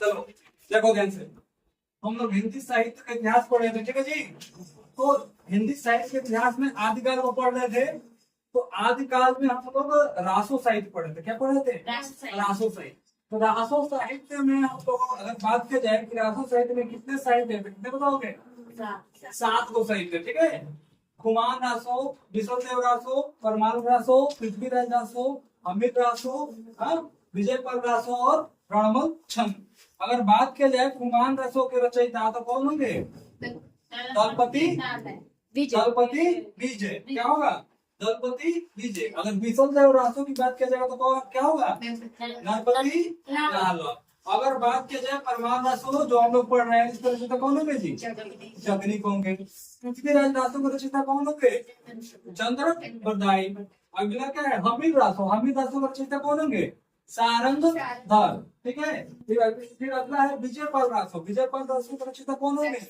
चलो देखो ध्यान से, हम लोग हिंदी साहित्य का इतिहास पढ़ रहे थे, ठीक है जी। तो हिंदी साहित्य के इतिहास में आदिकाल को पढ़ रहे थे। तो आदिकाल में हम लोग रासो साहित्य पढ़े थे। क्या पढ़े थे? रासो साहित्य। तो रासो साहित्य में हम लोग अगर बात की जाए कि रासो साहित्य में कितने साहित्य है, कितने बताओगे? 7 गो साहित्य, ठीक है। खुमान रासो, विशलदेव रासो, परमाणु रासो, पृथ्वीराज रासो, अमित रासो, विजयपाल रासो और रणमल छंद। अगर बात किया जाए खुमान रसों के रचयिता तो कौन होंगे? दलपति दलपति विजय। क्या होगा? दलपति विजय। अगर विशलदेव रासों की बात किया जाएगा तो क्या होगा? गणपति लाल। अगर बात किया जाए परमान रासो जो हम लोग पढ़ रहे हैं, इसका रचयिता कौन होंगे जी? जगनीक होंगे। पृथ्वीराज रासो के रचयिता कौन होंगे? चंद्र बरदाई। अगला क्या है? हमीद रासो। हमीद रासो के रचयिता कौन होंगे? सारंग धर, ठीक है। फिर अगला है विजयपाल रासो। विजयपाल रासो के रचयिता कौन होंगे?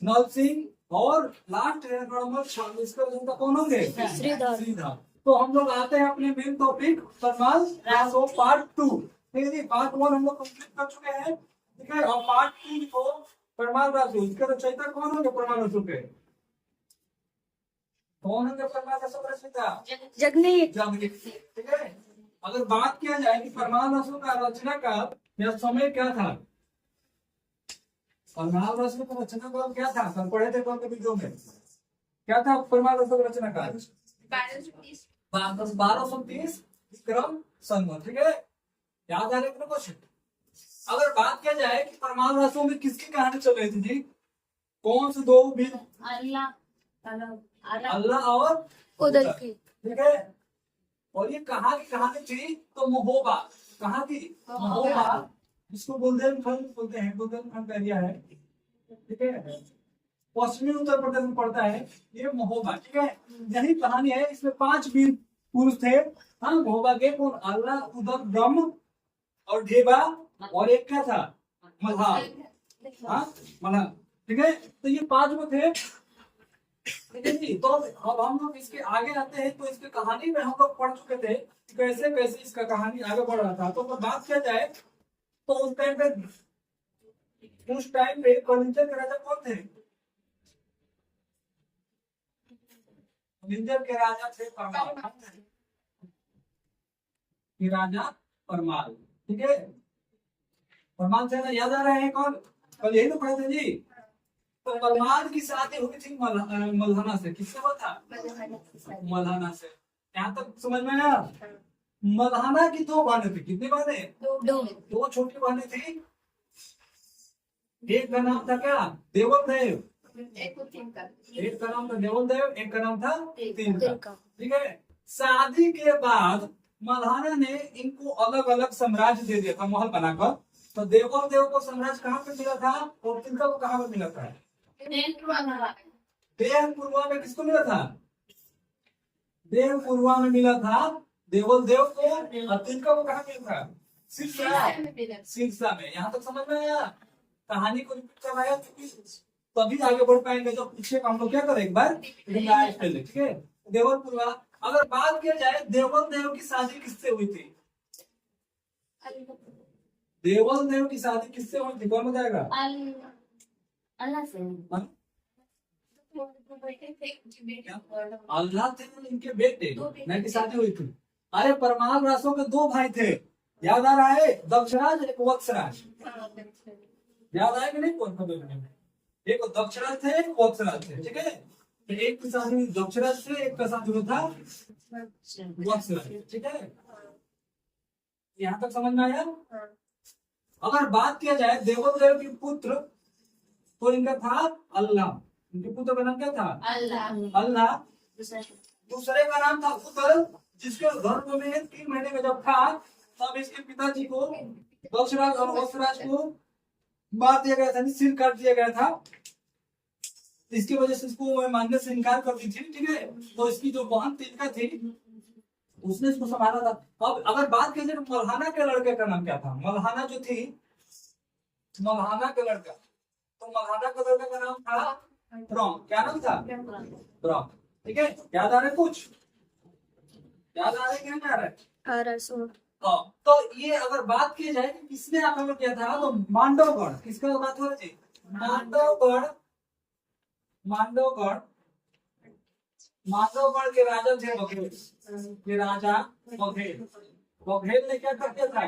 नल सिंह। और लास्ट है रणमल छंद। इसका रचयिता कौन होंगे? श्रीधर। तो हम लोग आते हैं अपने main topic Parmal Raso part 2। ठीक है जी। पार्ट 1 हम लोग कंप्लीट कर चुके हैं, ठीक है। और पार्ट 2 को परमाल रासो, इसका रचयिता कौन होंगे? परमाल रासो के कौन होंगे? परमाल रासो का रचयिता जगनीक, ठीक है। अगर बात किया जाए कि परमाल रसों का रचना का यह समय क्या था, परमाल रसों का रचना का क्या था? कल पढ़े थे कौन के वीडियो में? क्या था परमाल रसों का रचना का? 1230 विक्रम संवत, ठीक है। याद आ रहा है क्वेश्चन? अगर बात किया जाए कि परमाल रसों में किसकी कहानी चल रही थी जी? कौन से दो भी? अल्लाह और उदल की, ठीक है। और ये कहाँ की कहानी थी? तो महोबा। कहाँ की? महोबा, जिसको बुंदेलखंड बोलते हैं। बुंदेलखंड एरिया है, ठीक है। पश्चिमी उत्तर प्रदेश में पड़ता है ये महोबा, ठीक है। यही कहानी है। इसमें 5 वीर पुरुष थे। महोबा के कौन? अल्लाह, उदल, ब्रह्म और ढेबा, और एक क्या था? मल्हार। मल्हार, ठीक है। तो ये 5 वो थे, ठीक है जी। तो अब हम लोग इसके आगे आते हैं। तो इसकी कहानी में हम लोग पढ़ चुके थे कैसे कैसे इसका कहानी आगे बढ़ रहा था। तो अगर बात किया जाए तो उस टाइम पे कलिंजर के राजा कौन थे? कलिंजर के राजा थे परमाल। ये राजा परमाल, ठीक है। परमाल से याद आ रहे हैं कौन? कल यही तो पढ़े थे जी। तो परमाल की शादी हुई थी मल्हाना से। किससे हुआ था? मल्हाना से। यहाँ तक समझ में आया? मल्हाना की 2 बहनें थी। कितनी बहनें? 2 छोटी बहनें थी। एक का नाम था क्या? देवल देव। एक का नाम था देवल देव, एक का नाम था तिनका, ठीक है। शादी के बाद मल्हाना ने इनको अलग अलग साम्राज्य दे दिया था, महल बनाकर। तो देवल देव को साम्राज्य कहाँ पे मिला था और तिनका को कहाँ पे मिला था? देवपुरवा में। किसको मिला था? देवपुरवा में मिला था देवल देव को। और तिनका को कहाँ मिला था? सिरसा में। यहाँ तक समझ में आया? कहानी को रिपीट करवाया तभी आगे बढ़ पाएंगे। जब पीछे हम लोग क्या करें, एक बार रिवाइज कर ले, ठीक है। देवलपुरवा। अगर बात किया जाए देवल देव की शादी किससे हुई थी? देवल देव की शादी किससे हुई थी? कौन बताएगा? अल्लाह से। अल्लाह थे इनके बेटे की शादी हुई थी। अरे परमाल रासों के 2 भाई थे। याद आ रहा है? दक्षराज, एक वत्सराज। याद आया कि नहीं? कौन सा? एक दक्षराज थे, एक वत्सराज थे, ठीक है। तो एक की शादी दक्षराज थे, एक का शादी हुआ था वत्सराज, ठीक है। यहाँ तक समझ में आया? अगर बात किया जाए देवल देव के पुत्र, तो इनका था अल्लाह। इनके पुत्र का नाम क्या था? अल्लाह। दूसरे का नाम था उदल, जिसके गर्भ में 3 महीने का जब था तब इसके पिताजी को दक्षराज और वत्सराज को मार दिया गया था, सिर काट दिया गया था। इसकी वजह से इसको मानने से इनकार कर दी थी, ठीक है। तो इसकी जो बहन तिनका थी उसने इसको संभाला था। अब अगर बात की जाए मल्हाना के लड़के का नाम क्या था? मल्हाना जो थी, मल्हाना का लड़का, तो मल्हाना का लड़का का नाम था ब्रह्म। क्या नाम था? ब्रह्म, ठीक है। याद आ रहा है? कुछ याद आ रहा है कि नहीं आ रहा है? हाँ, तो ये अगर बात की जाए कि किसने आक्रमण किया था तो मांडवगढ़, किसका बात हो रही थी? मांडवगढ़, मांडवगढ़, मांडवगढ़ के राजा थे बघेल, के राजा बघेल। बघेल ने क्या कर दिया था?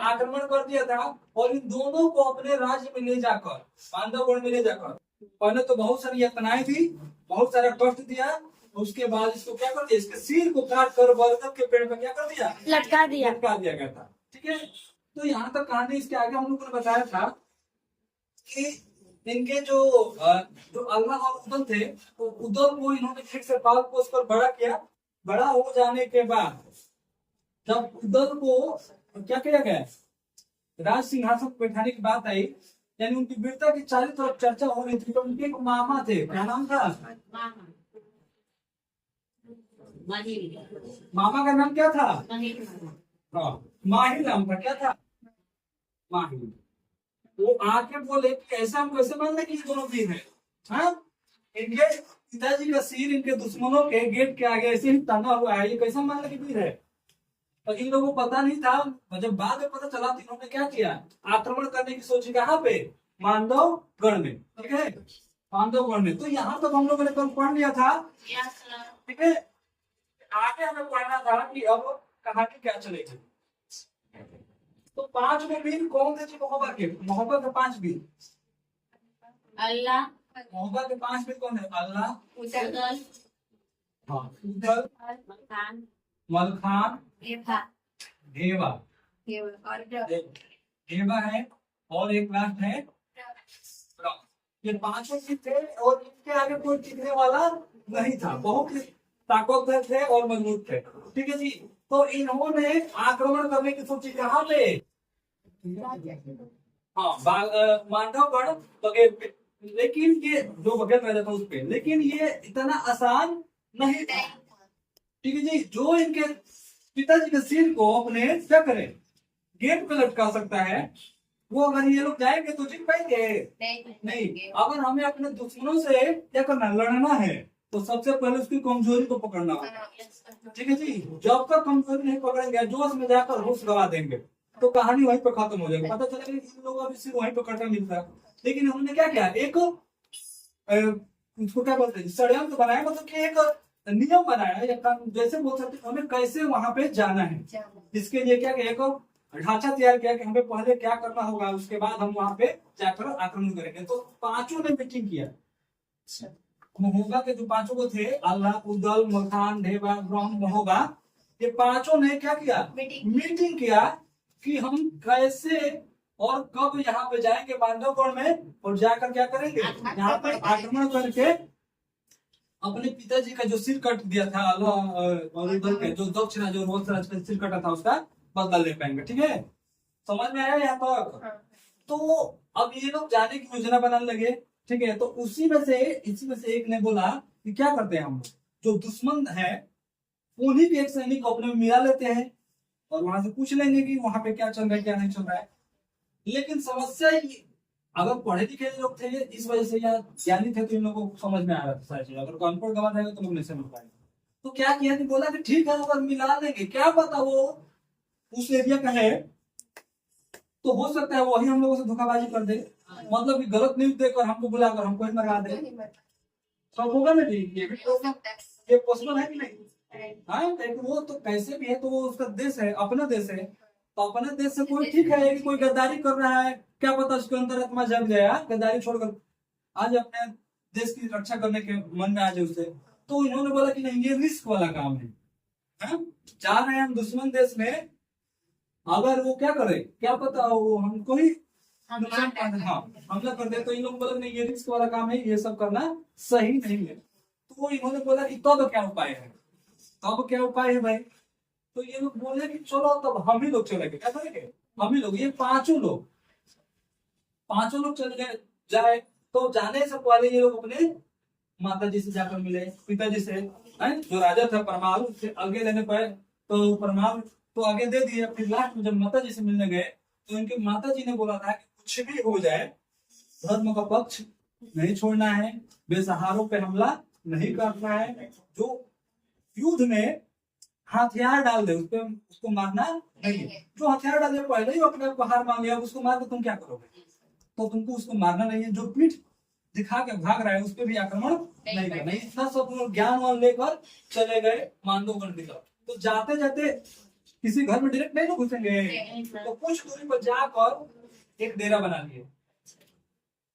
आक्रमण कर दिया था और इन दोनों को अपने राज्य में ले जाकर, मांडवगढ़ में ले जाकर पहले तो बहुत सारी यातनाएं थी, बहुत सारा कष्ट दिया, उसके बाद इसको क्या कर दिया? इसके सिर को काट कर बरगद के पेड़ पर क्या कर दिया? लटका दिया, लटका दिया गया था। ठीक है, तो यहाँ तक कहानी, इसके आगे हम लोगों ने बताया था कि इनके जो अल्लाह और उदल थे, तो उदल को इन्होंने फिर से पाल पोस कर बड़ा किया। बड़ा हो जाने के बाद जब उदल को क्या किया गया, राज सिंहासन पर बैठाने की बात आई, यानी उनकी वीरता की चारों तरफ चर्चा हो रही थी, तो उनके एक मामा थे, क्या नाम था? मामा का नाम क्या था? हाँ, माहिर नाम था। क्या था? माहिर। वो आके बोले कि ऐसा हम कैसे मान लें कि दोनों वीर है? हाँ, इनके पिताजी का सिर इनके दुश्मनों के गेट के आगे ऐसे ही टंगा हुआ है, ये कैसे मान लें कि वीर है? तो इन लोगों को पता नहीं था, जब बाद में पता चला तो इन्होंने क्या किया? आक्रमण करने की सोची। कहाँ पे? मांडवगढ़ में। ठीक है, मांडवगढ़ में। तो यहाँ तक हम लोगों ने कल पढ़ लिया था। ठीक है, आगे हमें पढ़ना था कि अब कहानी क्या चलेगी। तो 5 में वीर कौन थे जी? मोहब्बत के, मोहब्बत के 5 वीर। अल्लाह, मोहब्बत के 5 वीर कौन है? अल्लाह, उदल, हाँ, उदल, मलखान, मलखान, देवा, देवा, और देवा है, और एक लास्ट है राम। ये 5 वीर थे और इनके आगे कोई टिकने वाला नहीं था, बहुत ही ताकतवर थे और मजबूत थे। ठीक है जी, तो इन्होंने आक्रमण करने की सोची। कहाँ पे? हाँ, मांडवगढ़ बघेल पे। लेकिन ये जो बघेल राजा था उस पे, लेकिन ये इतना आसान नहीं था। ठीक है जी, जो इनके पिताजी के सिर को अपने क्या करें, गेट पे लटका सकता है, वो अगर ये लोग जाएंगे तो जीत पाएंगे? नहीं। अगर हमें अपने दुश्मनों से क्या करना, लड़ना है, तो सबसे पहले उसकी कमजोरी को पकड़ना होगा। ठीक है जी, जब तक कमजोरी नहीं पकड़ेंगे, जोश में जाकर होश गवा देंगे, तो कहानी वहीं पर खत्म हो जाएगी। पता चलेगा इन लोगों का भी सिर वहीं पर कटा मिलता है। लेकिन उन्होंने क्या किया, एक उसको क्या बोलते हैं, षड्यंत्र बनाया, मतलब कि एक नियम बनाया, या जैसे बोल सकते हैं, हमें कैसे वहां पे जाना है। इसके लिए क्या किया, एक ढांचा तैयार किया कि हमें पहले क्या करना होगा, उसके बाद हम वहां पे जाकर आक्रमण करेंगे। तो 5 ने मीटिंग किया। महोबा के जो 5 को थे, अल्लाह, उदल, मलखान, ढेबा, ब्रह्म, महोबा, ये 5 ने क्या किया? मीटिंग किया कि हम कैसे और कब यहाँ पे जाएंगे मांडवगढ़ में, और जाकर क्या करेंगे, यहाँ पर आक्रमण करके अपने पिताजी का जो सिर कट दिया था अल्लाह और उदल के, जो दक्ष राजा और वत्स राजा का सिर कटा था, उसका बदला ले पाएंगे। ठीक है, समझ में आया यहाँ तक? तो अब ये लोग जाने की योजना बनाने लगे। ठीक है, तो इसी में से एक ने बोला कि क्या करते हैं, हम जो दुश्मन है उन्हीं के एक सैनिक को अपने में मिला लेते हैं और वहां से पूछ लेंगे कि वहां पे क्या चल रहा है, क्या नहीं चल रहा है। लेकिन समस्या ये, अगर पढ़े लिखे लोग थे इस वजह से, या ज्ञानी थे, तो इन लोगों को समझ में आ रहा था सारी चीज। अगर अनपढ़ गवार रहेगा तो लोग नहीं समझ पाएंगे। तो क्या किया कि बोला कि ठीक है, अगर मिला लेंगे, क्या पता वो उस एरिया का है, तो हो सकता है वही हम लोगों से धोखाबाजी कर दे, मतलब कि गलत न्यूज देकर हमको बुलाकर हमको ही मरवा दे। सब होगा ना जी, ये पॉसिबल है कि नहीं? हाँ, लेकिन वो तो कैसे भी है, तो वो उसका देश है, अपना देश है, तो अपने देश से कोई ठीक है कि कोई गद्दारी कर रहा है, क्या पता उसके अंदर आत्मा जग जाए, गद्दारी छोड़कर आज अपने देश की रक्षा करने के मन में आ जाए उसे। तो इन्होंने बोला कि नहीं, ये रिस्क वाला काम है। जा रहे हैं हम दुश्मन देश में, अगर वो क्या करे, क्या पता वो हमको ही नुकसान पहुंचा, हाँ, हमला कर दे। तो इन लोग बोले नहीं, ये रिस्क वाला काम है, ये सब करना सही नहीं है। तो इन्होंने बोला कि तब क्या उपाय है, तब क्या उपाय है भाई? तो ये लोग बोले कि चलो तब हम ही लोग चलेंगे। क्या करेंगे? हम ही लोग, ये 5 लोग चले गए जाए। तो जाने से पहले ये लोग अपने माता जी से जाकर मिले, पिताजी से, जो राजा था परमाल से आगे लेने पाए, तो परमाल तो आगे दे दिए। फिर लास्ट में जब माता जी से मिलने गए, तो इनके माता जी ने बोला था कि कुछ भी हो जाए, धर्म का पक्ष नहीं छोड़ना है, बेसहारों पे हमला नहीं करना है। जो युद्ध में हथियार डाल दे उस पे, उसको मारना नहीं है। जो हथियार डाले पहले ही अपने आप को हार मान लिया, उसको मार के तुम क्या करोगे? तो तुमको उसको मारना नहीं है। जो पीठ दिखा के भाग रहा है उस पर भी आक्रमण नहीं करना है। इतना सब तुम ज्ञान वान लेकर चले गए मांडवगढ़ की तरफ। तो जाते जाते किसी घर में डायरेक्ट नहीं ना घुसेंगे, तो कुछ दूरी पर जाकर एक डेरा बना लिए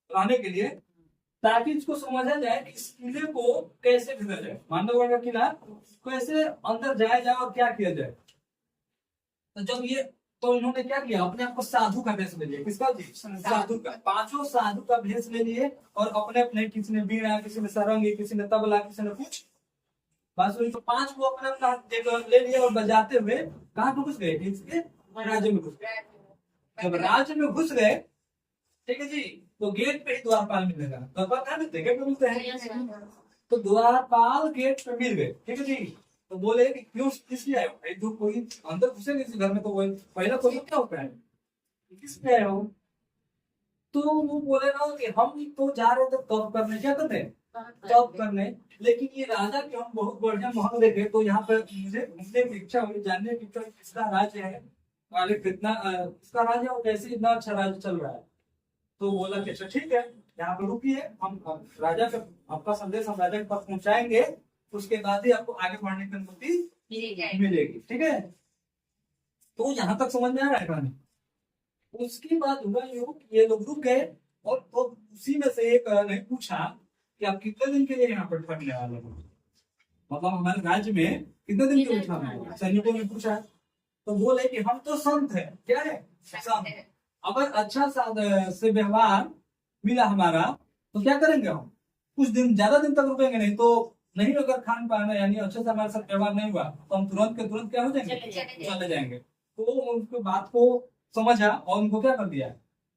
रहने के लिए, ताकि इसको समझा जाए कि इस किले को कैसे भेजा जाए, मांडवगढ़ का किला कैसे अंदर जाया जाए और क्या किया जाए। तो जब ये, तो इन्होंने क्या किया, अपने आप को साधु का भेष ले लिया। किसका जी? साधु का। पांचों साधु का भेष ले लिए और अपने अपने, किसी ने बीड़ा, किसी ने सारंगी, किसी ने तबला, किसी ने कुछ बांसुरी, तो पांच को अपने अपना ले लिए और बजाते हुए कहाँ पे घुस गए? इसके राज्य में घुस गए। जब राज्य में घुस गए, ठीक है जी, तो गेट पे ही द्वारपाल मिलेगा। द्वारपाल कहाँ मिलते हैं? गेट पे मिलते हैं। तो द्वारपाल गेट पे मिल गए, ठीक है जी। तो बोले कि क्यों, किसलिए आए हो भाई? तो कोई अंदर घुसेंगे इस घर में, तो वही पहला क्वेश्चन क्या होता है, किस लिए आए हो? तो वो बोले ना कि हम तो जा रहे थे तप करने। क्या करते हैं? तप करने। लेकिन ये राजा के हम बहुत बढ़िया महल देखे, तो यहाँ पे मुझे घूमने की इच्छा हुई, जानने की इच्छा हुई किसका राज्य है, अरे कितना इसका राज्य और कैसे इतना अच्छा राज्य चल रहा है। तो बोला कि अच्छा ठीक है, यहाँ पे रुकिए, हम राजा का आपका संदेश हम राजा के पास पहुंचाएंगे, उसके बाद ही आपको आगे बढ़ने की अनुमति मिलेगी, ठीक है। तो यहाँ तक समझ में आ रहा है कहानी। उसके बाद हुआ यूं कि ये लोग रुक गए, और तो उसी में से एक ने पूछा कि आप कितने दिन के लिए यहाँ पर ठहरने वाले हो, मतलब हमारे राज्य में कितने दिन के लिए ठहरना है? सैनिकों ने पूछा। तो बोले कि हम तो संत है। क्या है? संत। अगर अच्छा से व्यवहार मिला हमारा तो क्या करेंगे, हम कुछ दिन, ज्यादा दिन तक रुकेंगे नहीं। तो नहीं अगर खान पान यानी अच्छे से हमारे साथ व्यवहार नहीं हुआ तो हम तुरंत के तुरंत क्या हो जाएंगे? चले जाएंगे। तो उनकी बात को समझा और उनको क्या कर दिया,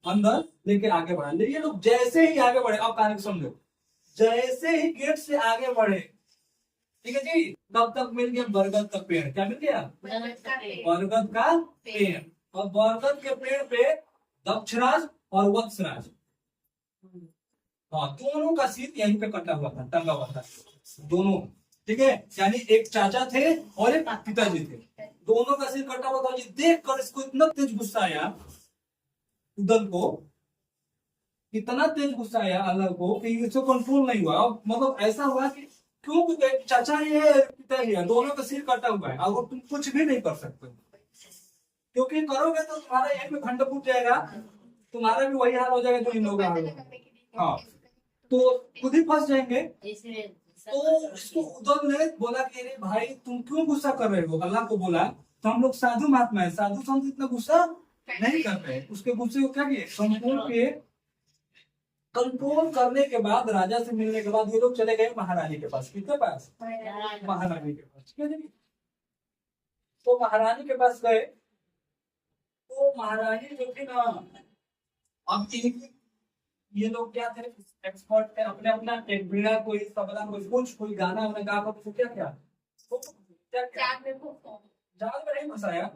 अंदर लेके आगे बढ़ा। ये लोग जैसे ही आगे बढ़े, अब कहानी को समझो, जैसे ही गेट से आगे बढ़े, ठीक है जी, तब तक मिल गया बरगद का पेड़। क्या मिल गया? बरगद का पेड़। और बरगद के पेड़ पे दक्षराज और वत्सराज, हाँ, दोनों का सिर यहीं पे कटा हुआ था, टंगा हुआ था दोनों, ठीक है। यानी एक चाचा थे और एक पिताजी थे, दोनों का सिर कटा हुआ था। ये देख कर इसको इतना तेज गुस्सा आया उदल को, इतना तेज गुस्सा आया अल्लाह को कि इसको कंट्रोल नहीं हुआ। मतलब ऐसा हुआ कि क्यों, चाचा ही है पिताजी है, दोनों का सिर कटा हुआ है और तुम कुछ भी नहीं कर सकते, क्योंकि करोगे तो तुम्हारा एक में खंड फूट जाएगा, तुम्हारा भी वही हाल हो जाएगा जो इन लोगों का हाल होगा। हाँ, तो खुद ही फंस जाएंगे। तो इसको उद्धव ने बोला कि अरे भाई तुम क्यों गुस्सा कर रहे हो? अल्लाह को बोला, तो हम लोग साधु महात्मा है, साधु संत इतना गुस्सा नहीं करते हैं। उसके गुस्से को क्या किए, कंट्रोल किए। कंट्रोल करने के बाद, राजा से मिलने के बाद ये लोग चले गए महारानी के पास। किसके पास? महारानी के पास, ठीक है जी। तो महारानी के पास गए, तो महारानी जो थी ना, अब इनकी, ये लोग क्या थे, एक्सपर्ट थे, अपने अपना एक बीड़ा, कोई तबला, कोई कुछ, कोई गाना उन्हें गा कर क्या क्या, तो क्या क्या जाल में नहीं फंसाया,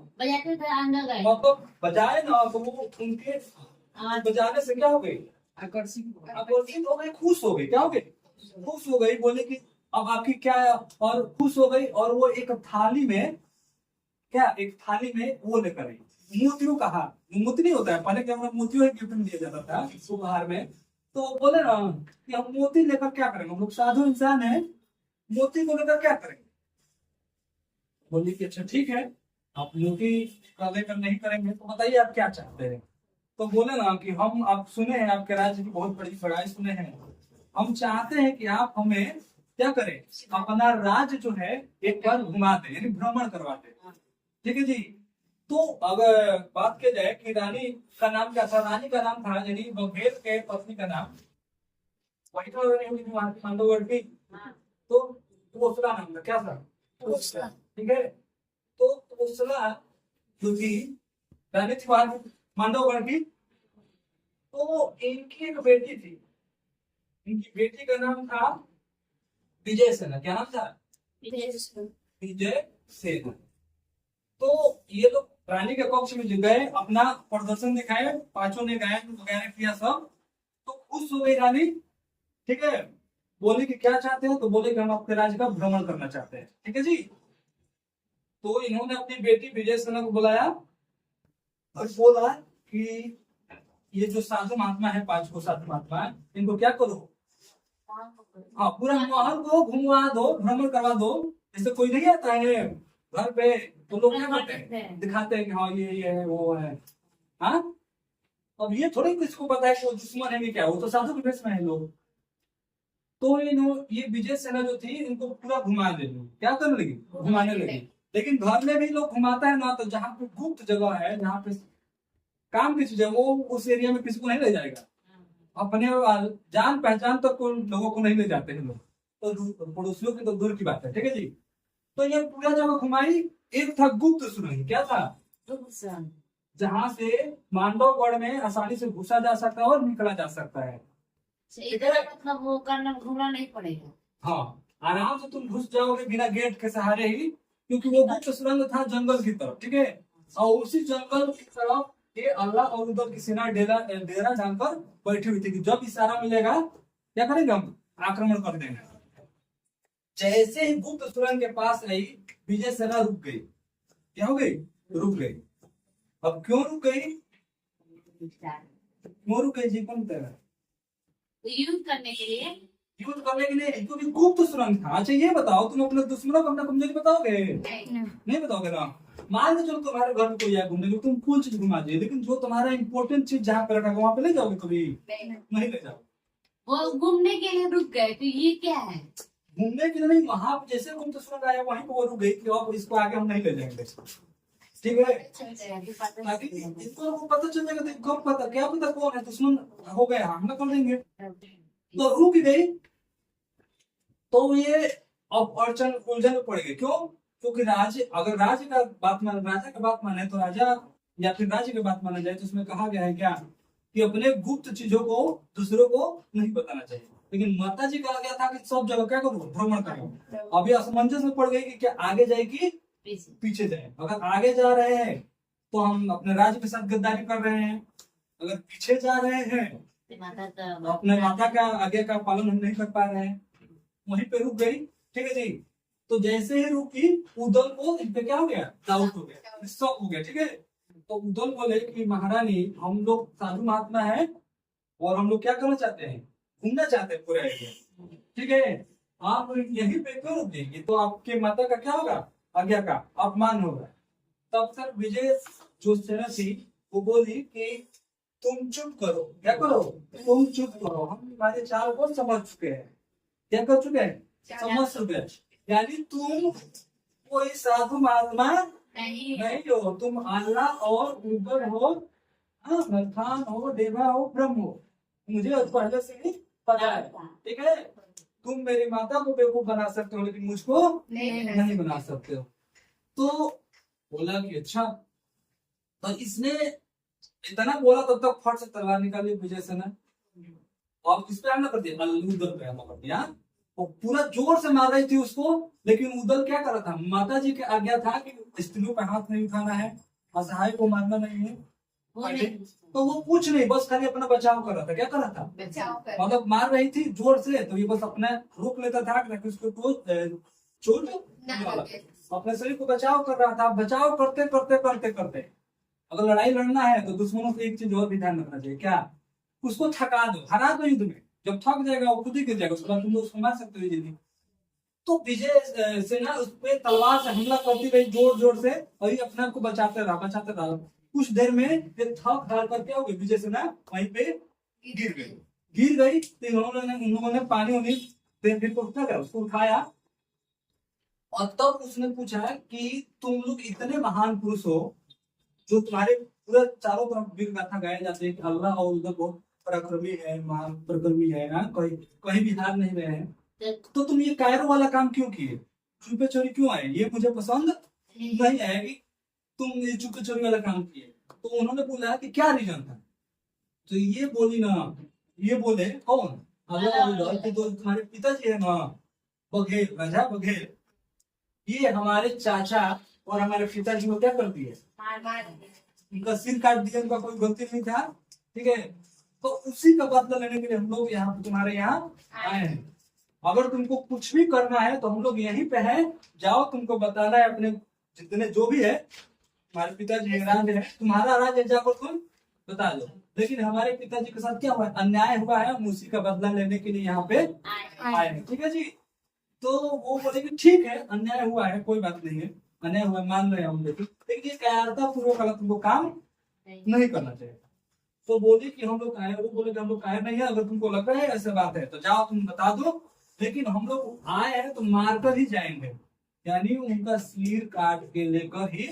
मतलब बजाए ना, तो वो उनके बजाने से क्या हो गई, आकर्षित हो गई, खुश हो गई। क्या हो गई? खुश हो गई। बोले कि अब आपकी क्या, और खुश हो गई। और वो एक थाली में, क्या, एक थाली में वो लेकर आई मोतियों का हार। मोती नहीं होता है, पहले क्या मोतियों ही गिफ्ट में दिया जाता था उपहार में। तो बोले ना कि हम मोती लेकर क्या करेंगे, हम लोग साधु इंसान है, मोती को लेकर क्या करेंगे। बोली कि अच्छा ठीक है, आप मोती का लेकर नहीं करेंगे तो बताइए आप क्या चाहते हैं। तो बोले ना कि हम, आप सुने हैं आपके राज्य की बहुत बड़ी बड़ाई सुने हैं, हम चाहते हैं कि आप हमें क्या करें, अपना राज्य जो है एक बार घुमा दें, यानी भ्रमण करवा दें, ठीक है जी। तो अगर बात की जाए कि रानी का नाम क्या था, रानी का नाम था, यानी बघेल के पत्नी का नाम वही तो रानी हुई थी वहां की, मांडवगढ़ की। तो कोसला नाम था। क्या था? कोसला, ठीक है। तो कोसला जो थी, रानी थी वहां की मांडवगढ़ की। तो इनकी एक बेटी थी, इनकी बेटी का नाम था विजय सेना। क्या नाम था? विजय सेना। तो ये लोग रानी के कक्ष में गए, अपना प्रदर्शन दिखाए, पांचों ने गायन वगैरह किया सब। तो खुश हो गई रानी, ठीक है। बोले कि क्या चाहते हो, तो बोले कि हम आपके राज्य का भ्रमण करना चाहते हैं, ठीक है जी। तो इन्होंने अपनी बेटी विजय सेना को बुलाया और बोला कि ये जो साधु महात्मा है, 5 को साधु महात्मा है, इनको क्या करो, हाँ पूरा महल को घुमवा दो, भ्रमण करवा दो। जैसे कोई नहीं आता है घर पे तो लोग क्या करते हैं, दिखाते हैं कि हाँ ये है वो है। हाँ अब ये थोड़ी किसको पता है कि वो दुश्मन है कि क्या, वो तो साधु के भेष में है लोग। तो ये विजय सेना जो थी इनको पूरा घुमा दे, क्या करने लगी, घुमाने लगी। लेकिन घर में भी लोग घुमाता है ना, तो जहाँ पे गुप्त जगह है, जहाँ पे काम की चीज है, वो उस एरिया में किसी को नहीं ले जाएगा। अपने जान पहचान तक तो लोगों को नहीं ले जाते हैं लोग, तो पड़ोसियों की तो दूर की बात है। ठीक है जी। तो ये पूरा जगह घुमाई। एक था गुप्त सुरंग, क्या था, जहाँ से मांडवगढ़ में आसानी से घुसा जा सकता है और निकला जा सकता है। इधर मतलब वो करना घूमना नहीं पड़ेगा। हाँ आराम से तुम घुस जाओगे बिना गेट के सहारे ही, क्योंकि वो गुप्त सुरंग था जंगल की तरफ। ठीक है, और उसी जंगल की तरफ ये अल्लाह और उधर की सेना डेरा डालकर बैठी हुई थी कि जब इशारा मिलेगा क्या करेंगे, हम आक्रमण कर देंगे। जैसे ही गुप्त सुरंग के पास आई, विजय सेना रुक गई। क्या हो गई, रुक गई। अब क्यों रुक गई, क्यों रुक गई जी, कौन बताएगा। युद्ध करने के लिए, युद्ध करने के लिए, क्योंकि गुप्त सुरंग था। अच्छा ये बताओ, तुम अपने दुश्मनों को अपना कमजोरी बताओगे, नहीं बताओगे ना। मान के चलो तुम्हारे घर में कोई आया घूमने, तुम कुछ चीज घुमा दिए, लेकिन जो तुम्हारा इंपॉर्टेंट चीज जहाँ पे रखा वहां पे ले जाओगे, कभी नहीं ले जाओगे। वो घूमने के लिए रुक गए, तो ये क्या है, घूमने के लिए नहीं, वहां जैसे गुप्त सुरंग आया वहीं पे वो रुक गई कि अब इसको आगे हम नहीं ले जाएंगे। ठीक है, ताकि इनको पता चल जाएगा, तो इनको पता, क्या पता कौन है दुश्मन, हो गया हमला कर देंगे। तो रुक गई। तो ये अब अड़चन उलझन में पड़ गए। क्यों, क्योंकि अगर राज्य का बात माने, राजा का बात माने, तो राजा या फिर राज्य की बात माना जाए तो उसमें कहा गया है क्या कि अपने गुप्त चीजों को दूसरों को नहीं बताना चाहिए। लेकिन माता जी कहा गया था कि सब जगह क्या करो, भ्रमण करो। अभी असमंजस में पड़ गई कि क्या आगे जाएगी पीछे जाए। अगर आगे जा रहे हैं तो हम अपने राज्य के साथ गद्दारी कर रहे हैं, अगर पीछे जा रहे हैं तो अपने माता का आगे का पालन हम नहीं कर पा रहे हैं। वहीं पे रुक गई। ठीक है जी। तो जैसे ही रुकी, उदल को इन पे क्या हो गया, डाउट हो गया, शॉक हो गया। ठीक है, तो उदल बोले कि महारानी, हम लोग साधु महात्मा है और हम लोग क्या करना चाहते हैं, घूमना चाहते हैं पूरा एरिया। ठीक है, आप यहीं पे क्यों रुक जाएंगे, तो आपके माता का क्या होगा, आज्ञा का अपमान होगा। तब तक विजय जो सेना थी वो बोली कि तुम चुप करो। क्या करो, तुम चुप करो, हम तुम्हारे चाल को समझ चुके हैं। क्या कर चुके हैं, समझ चुके हैं। यानी तुम कोई साधु महात्मा नहीं हो, तुम अल्लाह और ऊपर हो, खान हो, देवा हो, ब्रह्म हो, मुझे पहले से ही पता है। ठीक है, तुम मेरी माता को बेवकूफ बना सकते हो, लेकिन मुझको नहीं बना सकते हो। तो बोला कि अच्छा। तो इसने इतना बोला, तब तक फट से तलवार निकाली विजय सेना और किस पे हमला कर दिया, उदल पे हमला कर दिया। और पूरा जोर से मार रही थी उसको, लेकिन उदल क्या कर रहा था, माता जी की आज्ञा था कि स्त्रियों पे हाथ नहीं उठाना है, असहाय को मारना नहीं है। तो वो कुछ नहीं, बस खाली अपना बचाव कर रहा था। क्या कर रहा था, मतलब मार रही थी जोर से, तो ये बस अपना रोक लेता था कि उसको चोट अपने शरीर को बचाव कर रहा था। बचाव करते करते करते करते अगर लड़ाई लड़ना है तो दुश्मनों को एक चीज और भी ध्यान रखना चाहिए, क्या, उसको थका दो, हरा दो युद्ध में। जब थक जाएगा वो खुद ही गिर जाएगा, उसके बाद तुम लोग उसको मार सकते हो यदि। तो विजय सेना उस पे तलवार से हमला करती रही जोर जोर से, और ये अपने आप को बचाते रहा। कुछ देर में ये थक हार कर क्या हो गई, विजय सेना वहीं पे गिर गई। तो उन्होंने पानी फिर को उठा गया, उसको उठाया। और तब उसने पूछा कि तुम लोग इतने महान पुरुष हो, जो तुम्हारे पूरा चारों तरफ वीर गाथा गाए जाते हैं कि अल्लाह और उधर बहुत पराक्रमी है, महान पराक्रमी है, कहीं भी हार नहीं रहे हैं, तो तुम ये कायरों वाला काम क्यों किए, चुपे चोरी क्यों आए, ये मुझे पसंद नहीं आया कि तुम ये चुपे चोरी वाला काम किए। तो उन्होंने बोला कि क्या रीजन था, तो ये बोली ना, ये बोले कौन, अल्लाह और उधर के जो तुम्हारे पिताजी है ना, बघेल, राजा बघेल, ये हमारे चाचा और हमारे पिताजी को क्या कर दिए, उनका सिर काट दिया, उनका कोई गलती नहीं था। ठीक है, तो उसी का बदला लेने के लिए हम लोग यहाँ तुम्हारे यहाँ आए हैं। अगर तुमको कुछ भी करना है तो हम लोग यहीं पे हैं, जाओ, तुमको बताना है अपने जितने जो भी है हमारे पिताजी एक राज्य है, तुम्हारा राज्य जाकर तुम बता दो। लेकिन हमारे पिताजी के साथ क्या हुआ है, अन्याय हुआ है, हम उसी का बदला लेने के लिए यहाँ पे आए हैं, ठीक है जी। तो वो बोले कि ठीक है अन्याय हुआ है, कोई बात नहीं है, अन्याय हुआ है, मान रहे हैं हम, लेकिन ये कायरता पूर्वक वाला तुमको काम नहीं करना चाहिए। तो बोले कि हम लोग कायर, वो बोले कि हम लोग कायर नहीं है, अगर तुमको लग रहा है ऐसे बात है तो जाओ तुम बता दो, लेकिन हम लोग आए हैं तो मार कर ही जाएंगे, यानी उनका सिर काट के लेकर ही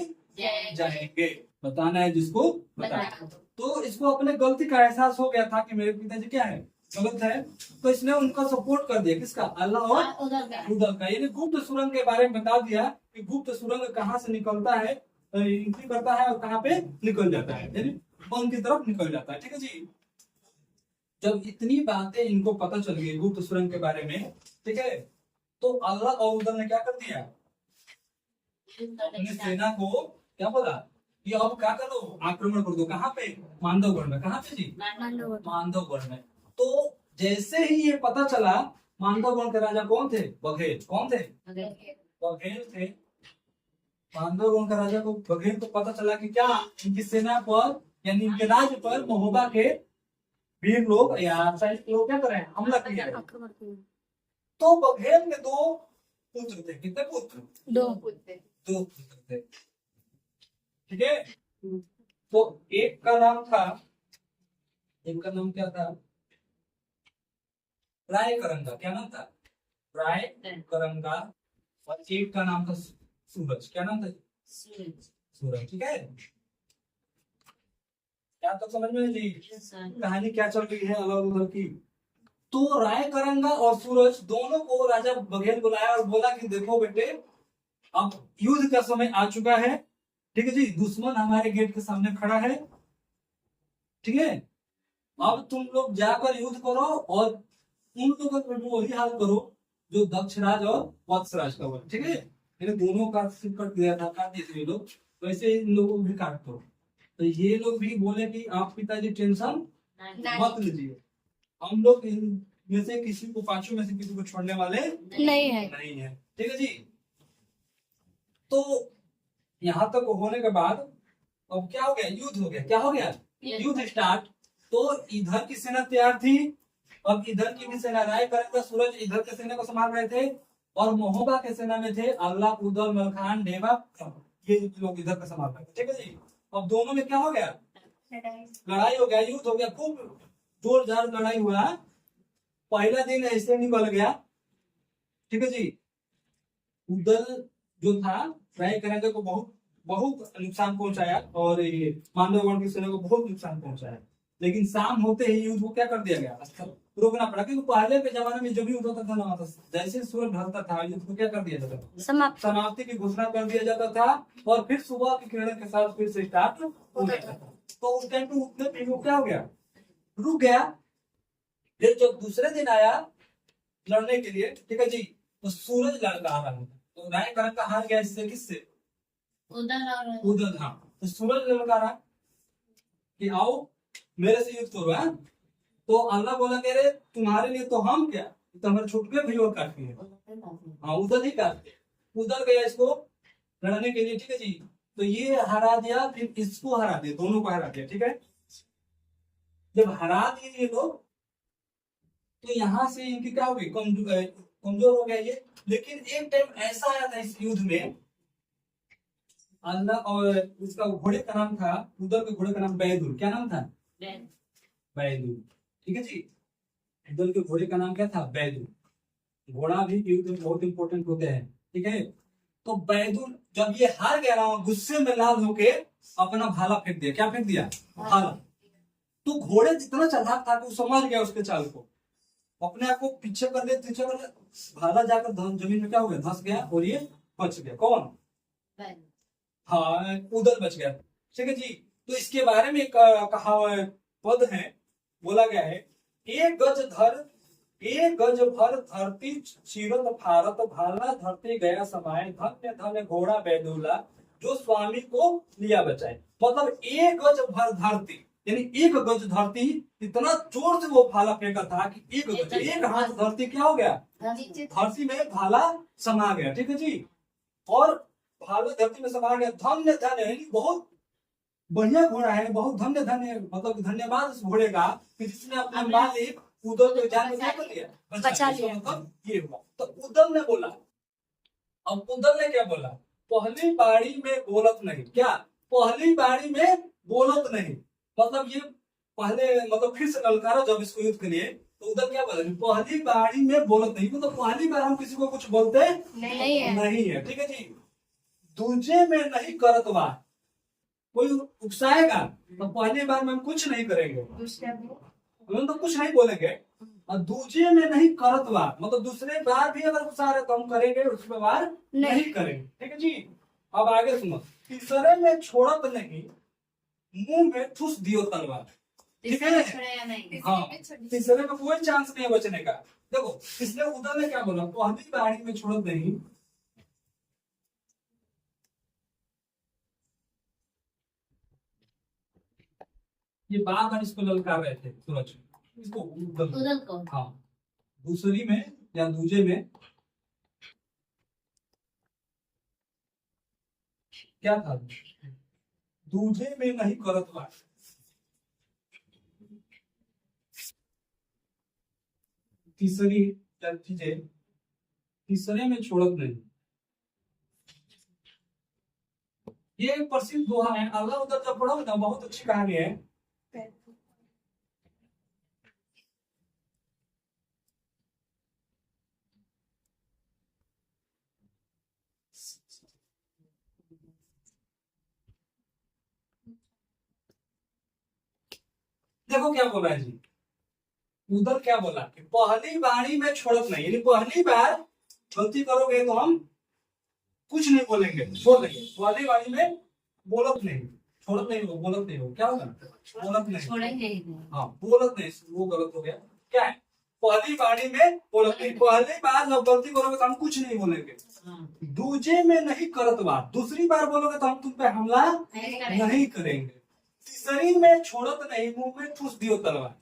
जाएंगे, बताना है जिसको बताना। तो इसको अपने गलती का एहसास हो गया था कि मेरे पिताजी क्या है, गलत है, तो इसने उनका सपोर्ट कर दिया, किसका, अल्लाह और उधर का। यानी गुप्त सुरंग के बारे में बता दिया कि गुप्त सुरंग कहाँ से निकलता है, एंट्री करता है और कहाँ पे निकल जाता है, यानी बंद की तरफ निकल जाता है, ठीक है जी। जब इतनी बातें इनको पता चल गई गुप्त सुरंग के बारे में, ठीक है, तो अल्लाह और उधर ने क्या कर दिया, अपनी सेना को क्या बोला कि अब क्या करो, आक्रमण कर दो, कहाँ पे, मांडवगढ़ में। कहाँ पे जी, मांडवगढ़ में। तो जैसे ही ये पता चला, मांडवगढ़ के राजा कौन थे, बघेल। कौन थे, बघेल थे। मांडवगढ़ का राजा को, बघेल को पता चला कि क्या इनकी सेना पर, यानी इनके राज्य पर महोबा के वीर लोग या सैनिक लोग क्या कर रहे हैं, हमला किया है। तो बघेल के दो पुत्र थे, कितने पुत्र, दो पुत्र थे, ठीक है। तो एक का नाम था, एक का नाम क्या था, राय करंगा। क्या नाम था, राय करंगा। और एक का नाम था सूरज। क्या नाम था, सूरज, ठीक है। क्या तो समझ में जी कहानी क्या चल रही है अलग उधर की। तो राय करंगा और सूरज दोनों को राजा बघेल बुलाया और बोला कि देखो बेटे, अब युद्ध का समय आ चुका है, ठीक है जी, दुश्मन हमारे गेट के सामने खड़ा है, ठीक है। अब तुम लोग जाकर युद्ध करो और उन लोगों को वही हाल करो जो दक्षराज और वत्सराज का हुआ, ठीक है। मैंने दोनों का सिर कट दिया था, काट दिए थे ये लोग, वैसे इन लोगों को भी काट दो। तो ये लोग भी बोले कि आप पिताजी टेंशन मत लीजिए, हम लोग इनमें से किसी को, पांचों में से किसी को छोड़ने वाले नहीं है, ठीक है जी। तो यहाँ तक होने के बाद अब क्या हो गया, युद्ध हो गया। क्या हो गया, युद्ध स्टार्ट। तो इधर की सेना तैयार थी, अब इधर की भी सेना, राय करंगा सूरज इधर के सेना को संभाल रहे थे, और महोबा के सेना में थे अल्लाह, उदल, मलखान, डेवा, ये लोग इधर का संभाल रहे थे, ठीक है जी। अब दोनों में क्या हो गया, लड़ाई हो गया, युद्ध हो गया, खूब जोरदार लड़ाई हुआ। पहला दिन ऐसे निकल गया, ठीक है जी। उदल जो था राय करंगा को बहुत बहुत नुकसान पहुंचाया, और ये मांडवगढ़ की सेना को बहुत नुकसान पहुंचाया। लेकिन शाम होते ही युद्ध को क्या कर दिया गया, रोकना पड़ा, क्योंकि पहले के जमाने में जो भी युद्ध होता था ना, जैसे सूरज ढलता था युद्ध को क्या कर दिया जाता था, समाप्ति की घोषणा कर दिया जाता था, और फिर सुबह की किरण के साथ फिर से स्टार्ट हो जाता था। तो उस टाइम पे उतने भी वो क्या हो गया, रुक गया। फिर जब दूसरे दिन आया लड़ने के लिए, ठीक है जी, तो सूरज लड़का आ रहा था, तो राय करंगा हार गया, इससे किससे, उदल। हाँ, तो सूरज लड़का रहा कि आओ मेरे से युद्ध करो। है तो अल्लाह बोला कह रहे तुम्हारे लिए तो हम क्या, तो हमारे छुटके भी और काफी है। हाँ, उधर ही काफी, उधर गया इसको लड़ने के लिए, ठीक है जी। तो ये हरा दिया, फिर इसको हरा दिया, दोनों को हरा दिया, ठीक है। जब हरा दिए ये लोग, तो यहाँ से इनकी क्या होगी, कमजोर हो गया ये। लेकिन एक टाइम ऐसा आया था इस युद्ध में, अल्लाह, और उसका घोड़े का नाम था, उधर के घोड़े का नाम बैदुल। क्या नाम था, बैदुल, ठीक है जी। उधर के घोड़े का नाम क्या था, बैदुल। घोड़ा भी युद्ध में बहुत इंपॉर्टेंट होते हैं, ठीक है। तो बैदुल जब ये हार गया ना, गुस्से में लाल होके अपना भाला फेंक दिया। क्या फेंक दिया, भाला। तो घोड़े जितना चालाक था कि वो समझ गया उसके चाल को, अपने आप को पीछे कर दिया, पीछे कर दिया, भाला जाकर जमीन में क्या हो गया, धंस गया, और ये बच गया। कौन, हाँ, उधर बच गया, ठीक है जी। तो इसके बारे में एक कहा पद है, बोला गया है, एक गज भर धरती चीरत फारत, भाला धरती गया समाये, धन्य धन्य घोड़ा बैदुल्ला, जो स्वामी को लिया बचाए। मतलब एक गज भर धरती, यानी एक गज धरती, इतना जोर से वो भाला फेंका था कि एक गज, एक हाथ धरती क्या हो गया, धरती में भाला समा गया, ठीक है जी। और भालू धरती में समा गया, धन्य धन्य, यानी बहुत बढ़िया घोड़ा है, बहुत धन्य धन्य, मतलब धन्यवाद उस घोड़े का कि जिसने अपने मालिक उदल को जान में क्या कर लिया, बचा लिया। मतलब ये हुआ। तो उदल ने बोला, अब उदल ने क्या बोला, पहली बारी में बोलत नहीं, क्या पहली बारी में बोलत नहीं, मतलब ये पहले मतलब फिर से ललकारा जब इसको युद्ध के लिए, तो उधर क्या बोला, पहली बारी में बोलत नहीं, मतलब पहली बार हम किसी को कुछ बोलते नहीं है। नहीं है, ठीक है जी। दूजे में नहीं करत बा, कोई उकसाएगा तो पहली बार में हम कुछ नहीं करेंगे, हम तो कुछ नहीं बोलेंगे, और दूजे में नहीं करत बा, मतलब दूसरे बार भी अगर उकसा रहे तो हम करेंगे, उसके बार नहीं करेंगे, ठीक है जी। अब आगे सुनो, तीसरे में छोड़त नहीं, मुंह में ठूस दियो तलवार, ठीक है। छोड़ेगा नहीं। हाँ, तीसरे में कोई चांस नहीं है बचने का। देखो इसने उधर ने क्या बोला, पहली बारी में छोड़ नहीं, ये बार बार इसको ललकार रहे थे सूरज, इसको उदल को। हाँ, दूसरी में या दूजे में क्या था, दूजे में नहीं करत बा, तीसरी चीजें तीसरे में छोड़त नहीं। ये एक प्रसिद्ध दोहा है, अल्लाह उधर जब पढ़ो ना, बहुत अच्छी कहानी है। देखो क्या बोला है जी, उधर क्या बोला कि पहली बारी में छोड़त नहीं, यानी पहली बार गलती करोगे तो हम कुछ नहीं बोलेंगे, छोड़ देंगे। पहली बारी में बोलत नहीं, छोड़त नहीं हो, बोलत नहीं हो, क्या होगा, बोलत नहीं, छोड़ेंगे ही नहीं। हाँ बोलत नहीं, वो गलत हो गया। क्या है, पहली बारी में बोलत नहीं, पहली बार जब गलती करोगे तो हम कुछ नहीं बोलेंगे। दूजे में नहीं करत बात, दूसरी बार बोलोगे तो हम तुम पे हमला नहीं करेंगे। तीसरी में छोड़त नहीं, मुंह में ठूस दियो तलवार।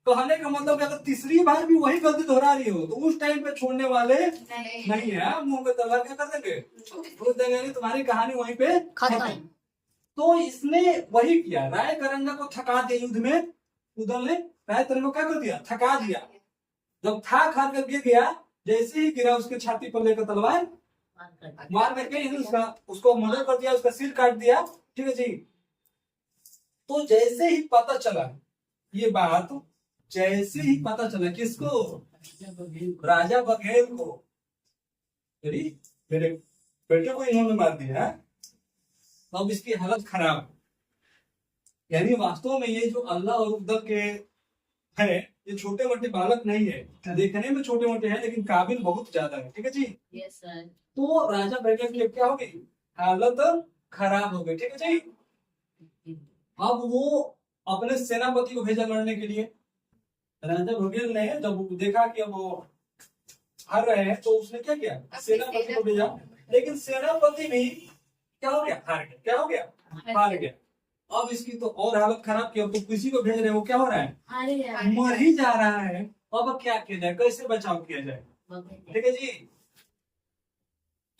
कहने का मतलब अगर तीसरी बार भी वही गलती दोहरा रही हो तो उस टाइम पे छोड़ने वाले नहीं है, मुंह में तलवार क्या कर देंगे, ठूस देंगे, नहीं तुम्हारी कहानी वहीं पे खत्म। तो इसने वही किया, राय करंगा को थका दिया युद्ध में, उदल ने राय करंगा को क्या कर दिया, थका दिया। जब थक हार कर गिर गया, जैसे ही गिरा उसके छाती पर लेकर तलवार मार करके उसको मर्डर कर दिया, उसका सिर काट दिया, ठीक है जी। तो जैसे ही पता चला ये बात, जैसे ही पता चला किसको, राजा बघेल को, मेरे बेटे को इन्होंने मार दिया, अब इसकी हालत खराब। यानी वास्तव में ये जो अल्लाह और उदल के है, ये छोटे मोटे बालक नहीं है, देखने में छोटे मोटे हैं लेकिन काबिल बहुत ज्यादा है, ठीक है जी। Yes sir. तो राजा बघेल की क्या हो गई, हालत खराब हो गई, ठीक है जी। अब वो अपने सेनापति को भेजा लड़ने के लिए। राजा बघेल ने जब देखा कि अब वो हार रहे हैं तो उसने क्या किया, सेनापति को भेजा, लेकिन सेनापति भी क्या हो गया, हार गया। क्या हो गया, हार गया। अब इसकी तो और हालत खराब की, अब तो किसी को भेज रहे हैं वो क्या हो रहा है, मर ही जा रहा है। अब क्या किया जाए, कैसे बचाव किया जाए, ठीक है जी।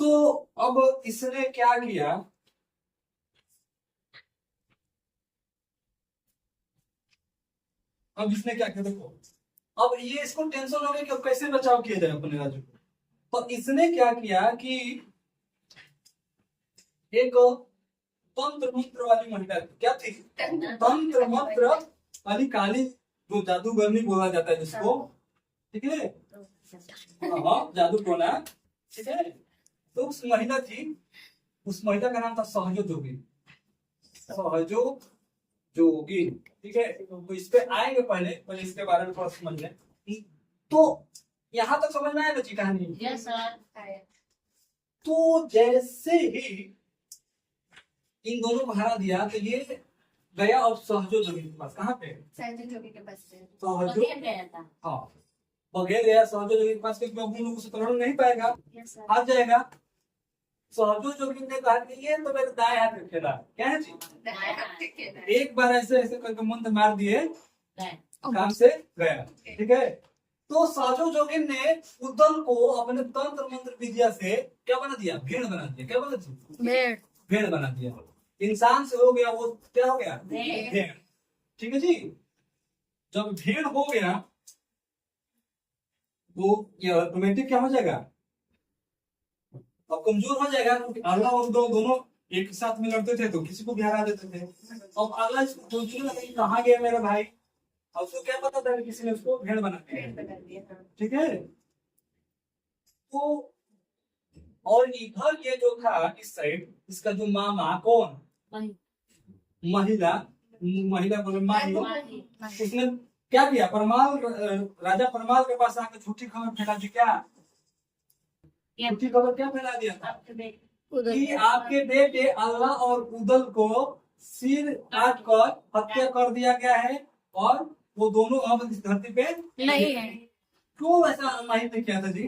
तो अब इसने क्या किया, अब इसने क्या किया, देखो अब ये इसको टेंशन हो गया कि अब कैसे बचाव किया जाए अपने राज्य को। तो इसने क्या किया कि एक तंत्र मंत्र वाली महिला, क्या थी, तंत्र मंत्र वाली काली, जो जादूगरनी बोला जाता है जिसको, ठीक है, हाँ जादू टोना, ठीक है। तो उस महिला थी, उस महिला का नाम था सहजो जोगी, सहजो जोगी, ठीक है। तो इस पे आएंगे, पहले इसके बारे में थोड़ा समझ लें। तो यहाँ तक समझ में आया बच्ची कहानी, यस सर। तो जैसे ही इन दोनों को हरा दिया तो ये गया और सहजो जोगी के पास, कहाँ पे, सहजो जोगी के पास से सहजो, बघेल गया था। हाँ बघेल गया सहजो जोगी के पास, क्योंकि अब उन लोगों से तो लड़ नहीं पाएगा, यस सर। हार जाएगा। सहजो जोगी ने कहा कि ये तो मेरे दाएं हाथ में खेला, क्या है जी। एक बार ऐसे ऐसे करके मंत्र मार दिए, काम से गया, ठीक है। तो साजो जोगिन ने उदल को अपने तंत्र मंत्र विद्या से क्या बना दिया? भेड़ बना दिया। क्या बना दिया? भेड़। भेड़ बना दिया। इंसान से हो गया वो क्या हो गया? भेड़। भेड़। ठीक है जी। जब भेड़ हो गया तो ये ऑटोमेटिक क्या हो जाएगा? अब कमजोर हो जाएगा, क्योंकि अल्लाह और दोनों एक साथ में लड़ते थे तो किसी को भी हरा देते थे। अब अल्लाह इसको सोचने लगा कि कहाँ गया मेरा भाई। अब उसको क्या पता था कि किसी ने उसको भेड़ बना दिया। ठीक है। तो और इधर ये जो था इस साइड, इसका जो मामा कौन? महिला। महिला बोले माही। उसने क्या किया? परमाल राजा परमाल के पास आकर झूठी खबर फैला दी। क्या झूठी खबर क्या फैला दिया था? कि आपके बेटे अल्लाह और उदल को सिर काट कर हत्या कर दिया गया है और वो दोनों अब इस धरती पे नहीं है। क्यों ऐसा माहिर ने किया था जी?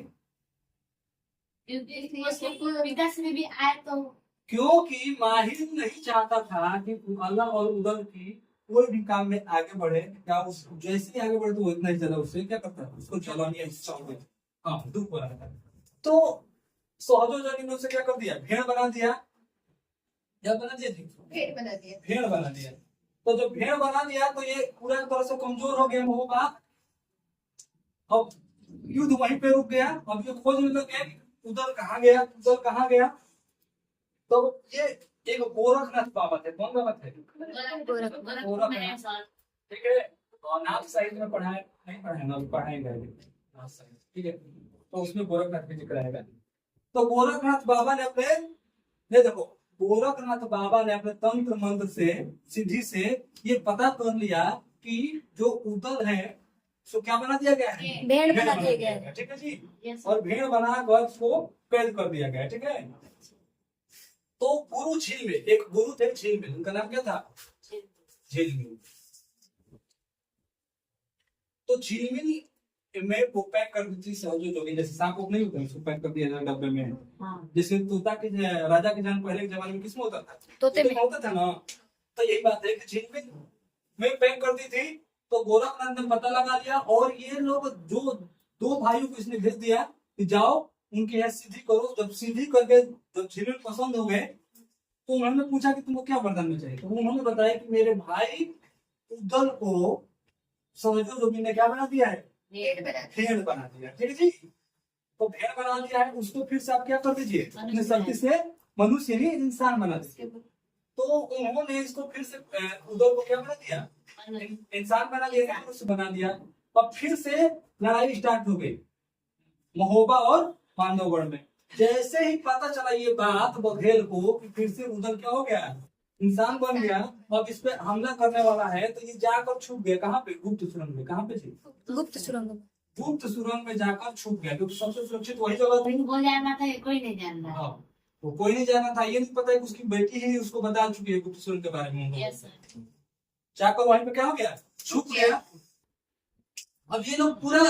विदेश में भी आए तो क्योंकि माहिर नहीं चाहता था कि अल्लाह और उदल की कोई भी काम में आगे बढ़े। क्या उस जैसे ही आगे बढ़े तो वो इतना ही ज्यादा उससे क्या करता है? उसको जलानी इच्छा हो गई। हाँ, दुख हो रहा था। तो सहजो जनी ने उसे क्या कर दिया? भेड़ बना दिया। क्या बना दिया जी? भेड़ बना दिया। भेड़ बना दिया। तो जब भेड़ बना दिया तो ये पूरा तरह से कमजोर हो गया होगा। अब युद्ध वहीं पे रुक गया। अब ये खोजने लग गया कि उधर कहाँ गया, उधर कहाँ गया। तो ये एक गोरखनाथ बाबा थे। कौन बाबा थे? गोरखनाथ। ठीक है। और नाथ साहित्य में पढ़ाए नहीं पढ़ाए ना, पढ़ाएंगे नाथ साहित्य। ठीक है। तो उसमें गोरखनाथ का जिक्र आएगा। तो गोरखनाथ बाबा ने अपने ये देखो, गोरखनाथ बाबा ने अपने तंत्र मंत्र से सिद्धि से ये पता कर लिया कि जो उदल है उसको क्या बना दिया गया है? भेड़ बना दिया गया है। ठीक है जी। और भेड़ बनाकर उसको कैद कर दिया गया। ठीक है। तो गुरु झील में एक गुरु थे, झील में उनका नाम क्या था? झिलमिल। तो झिलमिल में वो पैक कर दी थी सहजो जोगी। जैसे सांप नहीं होता उसको पैक कर दिया जाए डब्बे में। जैसे तोता के राजा के जान पहले के जमाने में किसमें होता था? तोते में होता था ना। तो यही बात है कि झिलमिल में पैक कर दी थी। तो गोरखनाथ ने पता लगा लिया और ये लोग जो दो भाइयों को इसने भेज दिया कि जाओ उनके यहाँ सीधी करो। जब सीधी करके जब झिलमिल पसंद हो गए तो उन्होंने पूछा कि तुमको क्या वरदान में चाहिए। तो उन्होंने बताया कि मेरे भाई उदल को सहजो जोगी ने क्या बना दिया है? भेड़ बना दिया। ठीक है जी। तो भेड़ बना दिया है, उसको फिर से आप क्या कर दीजिए? अपने शक्ति से मनुष्य ही इंसान बना दीजिए। तो उन्होंने इसको फिर से उदल को क्या बना दिया? इंसान बना दिया, मनुष्य बना दिया। अब फिर से लड़ाई स्टार्ट हो गई महोबा और पांडवगढ़ में। जैसे ही पता चला ये बात बघेल को कि फिर से उदल क्या हो गया? इंसान बन गया और इस पे हमला करने वाला है, तो ये जाकर छुप गया। कहाँ पे? गुप्त सुरंग में। कहाँ पे थी? गुप्त सुरंग में। गुप्त सुरंग में जाकर छुप गया, क्योंकि सबसे सुरक्षित वही जगह थी। वो जाना था, कोई नहीं जानता। हाँ, वो कोई नहीं जाना था। ये नहीं पता है कि उसकी बेटी ही उसको बता चुकी है गुप्त सुरंग के बारे में। जाकर वहीं पे क्या हो गया? छुप गया। अब ये लोग पूरा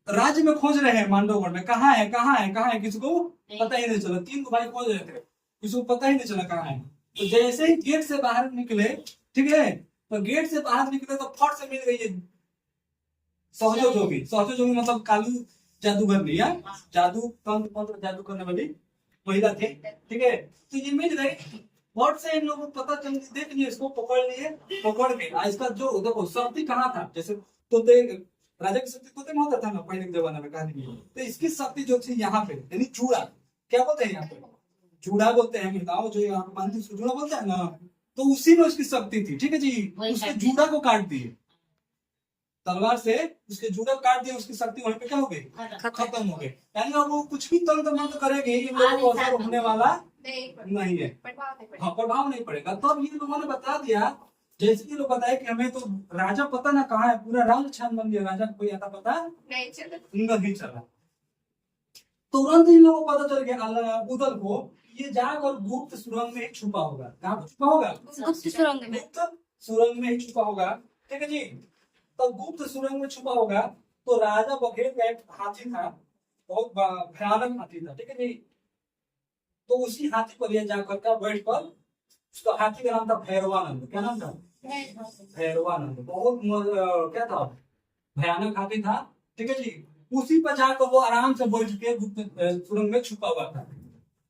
राज्य में खोज रहे हैं मांडवगढ़ में, कहाँ है कहाँ है कहाँ है, किसी को पता ही नहीं चला। 3 भाई खोज रहे थे, किसी को पता ही नहीं चला कहाँ है। तो जैसे ही गेट से बाहर निकले, ठीक है, तो गेट से बाहर निकले तो फट से मिल गई ये सहजो जोगी। सहजो जोगी मतलब कालू जादूगर नहीं है, जादू तंत्र मंत्र जादू करने वाली महिला थी। ठीक है। तो ये मिल गई फट से। इन लोगों को पता चल, देख लिए इसको, पकड़ लिए। पकड़ के इसका जो देखो शक्ति कहाँ था, जैसे तोते राजा की शक्ति तोते में होता था ना पहले के जमाने में कहानी में। तो इसकी शक्ति जो थी यहाँ पे, यानी चूड़ा, क्या बोलते हैं यहाँ पे? चूड़ा बोलते हैं। महिलाओं जो यहाँ पे बांधती उसको चूड़ा बोलते हैं ना। तो उसी में उसकी शक्ति थी। ठीक है जी। उसके जूड़ा को काट दिए तलवार से, उसके जूड़ा काट दिया, उसकी शक्ति वहीं पे क्या हो गई? खत्म हो गई। यानी अब वो कुछ भी तंत्र मंत्र करेगी, इन लोगों को असर होने वाला नहीं है। हाँ, प्रभाव नहीं पड़ेगा। तब ये लोगों ने बता दिया, जैसे कि लोग बताए कि हमें तो राजा पता ना कहाँ है, पूरा राज छान बन गया, राजा को कोई आता पता नहीं चला। तुरंत इन लोगों को पता चल गया उदल को, ये जाकर गुप्त सुरंग में ही छुपा होगा। कहाँ पे छुपा होगा? गुप्त सुरंग में। गुप्त सुरंग में ही छुपा होगा। ठीक है जी। तो गुप्त सुरंग में छुपा होगा। तो राजा बघेल का एक हाथी था, बहुत भयानक हाथी था। ठीक है जी। तो उसी हाथी पर यह जाकर का बैठ कर, उसका हाथी का नाम था भैरवानंद। क्या नाम था? भैरवानंद। बहुत क्या था? भयानक हाथी था। ठीक है जी। उसी पर जाकर वो आराम से बैठ के गुप्त सुरंग में छुपा हुआ था।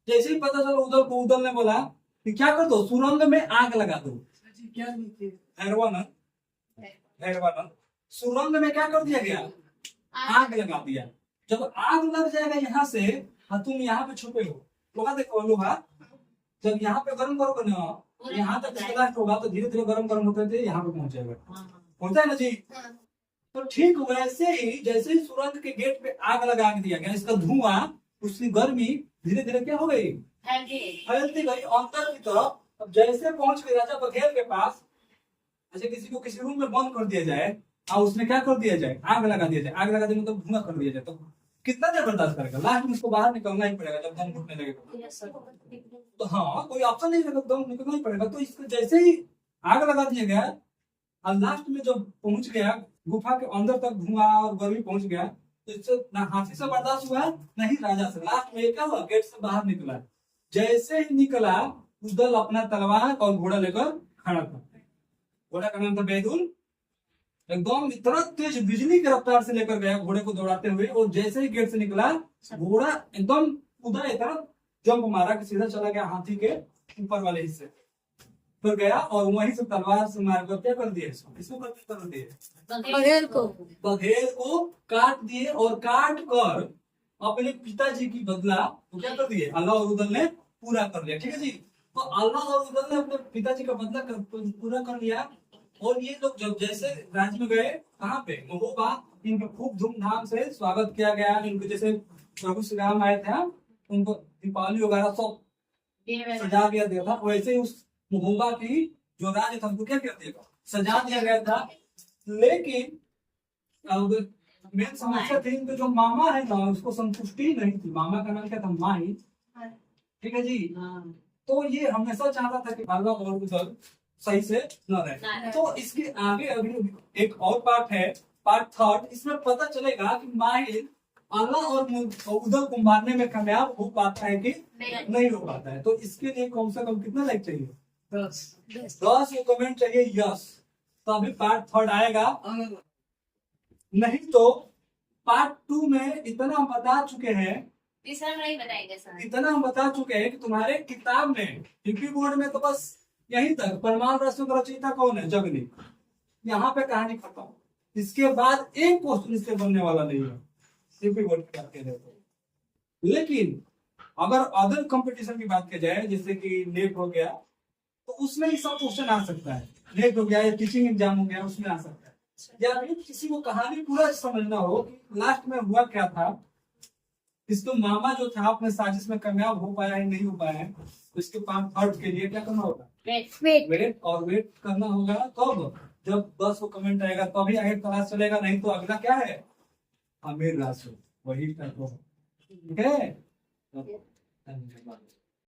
जैसे ही पता चला उदल को, उदल ने बोला कि क्या कर दो, सुरंग में आग लगा दो। क्या हैरवानंद, हैरवानंद, सुरंग में क्या कर दिया गया, आग लगा दिया। जब आग लग जाएगा यहाँ से, हाँ तुम यहाँ पे छुपे हो, लोहा देखो लोहा, जब यहाँ पे गर्म करोगे ना, यहाँ तक ब्लास्ट होगा तो धीरे धीरे गर्म गर्म होते थे यहाँ पे पहुंच जाएगा, पहुंचा है ना जी। तो ठीक वैसे ही जैसे ही सुरंग के गेट पे आग लगा दिया गया, इसका धुआं, उसकी गर्मी धीरे धीरे क्या हो गई, फैलती गई अंदर की तरफ। अब जैसे पहुंच गए राजा बघेल के पास, ऐसे किसी को किसी रूम में बंद कर दिया जाए और उसमें क्या कर दिया जाए, आग लगा दिया जाए। आग लगा दिया मतलब धुआं कर दिया जाए, तो कितना देर बर्दाश्त करेगा, लास्ट में उसको बाहर निकलना ही पड़ेगा जब दम घुटने लगेगा। तो हाँ कोई ऑप्शन नहीं रहेगा, दम निकलना ही पड़ेगा। तो इसको जैसे ही आग लगा दिया गया और लास्ट में जब पहुंच गया गुफा के अंदर तक धुआं और गर्मी पहुंच गया, तो इससे ना हाथी से बर्दाश्त हुआ ना ही राजा से। लास्ट में क्या हुआ, गेट से बाहर निकला। जैसे ही निकला उदल अपना तलवार और घोड़ा लेकर खड़ा था। घोड़ा का नाम था बैदुल। एकदम इतना तेज बिजली की रफ्तार से लेकर गया घोड़े को दौड़ाते हुए, और जैसे ही गेट से निकला घोड़ा एकदम उधर एक तरफ जंप मारा कि सीधा चला गया हाथी के ऊपर वाले हिस्से पर गया, और वहीं से तलवार से मारकर क्या कर दिया, इसको कर दिए, बघेल को काट दिए। और काट कर अपने पिताजी की बदला तो क्या कर दिए, अल्लाह और उदल ने पूरा कर लिया। ठीक है जी। तो अल्लाह और उदल ने अपने पिताजी का बदला पूरा कर लिया। और ये लोग जब जैसे राज्य में गए, कहाँ पे, महोबा, इनका खूब धूमधाम से स्वागत किया गया। इनको जैसे प्रभु श्री राम आए थे, उनको दीपावली वगैरह सब सजा दिया गया था, वैसे ही उस महोबा की जो राज्य था उनको क्या कर दिया, सजा दिया गया था। लेकिन अब मेन समस्या थी, इनके जो मामा है ना उसको संतुष्टि नहीं थी। मामा का नाम क्या था, माही। ठीक है जी। तो ये हमेशा चाहता था कि अल्लाह और उदल सही से न रहे। तो इसके आगे अभी एक और पार्ट है, पार्ट 3। इसमें पता चलेगा कि माहिर अल्लाह और उदल को मारने में कामयाब हो पाता है कि नहीं हो पाता है। तो इसके लिए कम से कम कितना लाइक चाहिए, 10 कमेंट चाहिए, यस। तो अभी पार्ट 3 आएगा। नहीं तो पार्ट 2 में इतना हम बता चुके हैं, नहीं बताएंगे सर। इतना हम बता चुके हैं कि तुम्हारे किताब में यूपी बोर्ड में तो बस यहीं तक, परमाणु राशियों का रचयिता कौन है, जगनी, यहाँ पे कहानी खत्म। इसके बाद एक क्वेश्चन इससे बनने वाला नहीं है यूपी बोर्ड की बात की जाए तो। लेकिन अगर अदर कंपटीशन की बात की जाए, जैसे कि नेट हो गया, तो उसमें ही सब क्वेश्चन आ सकता है। नेट हो गया या टीचिंग एग्जाम हो गया, उसमें आ सकता है। या फिर किसी को कहानी पूरा समझना हो कि लास्ट में हुआ क्या था, इसको मामा जो था अपने साजिश में कामयाब हो पाया है नहीं हो पाया है, तो इसके पार्ट 3 के लिए क्या करना होगा, वेट और वेट करना होगा। तब जब 10 को कमेंट आएगा तभी आगे क्लास चलेगा, नहीं तो अगला क्या है, अमीर राशि, वही ठीक है।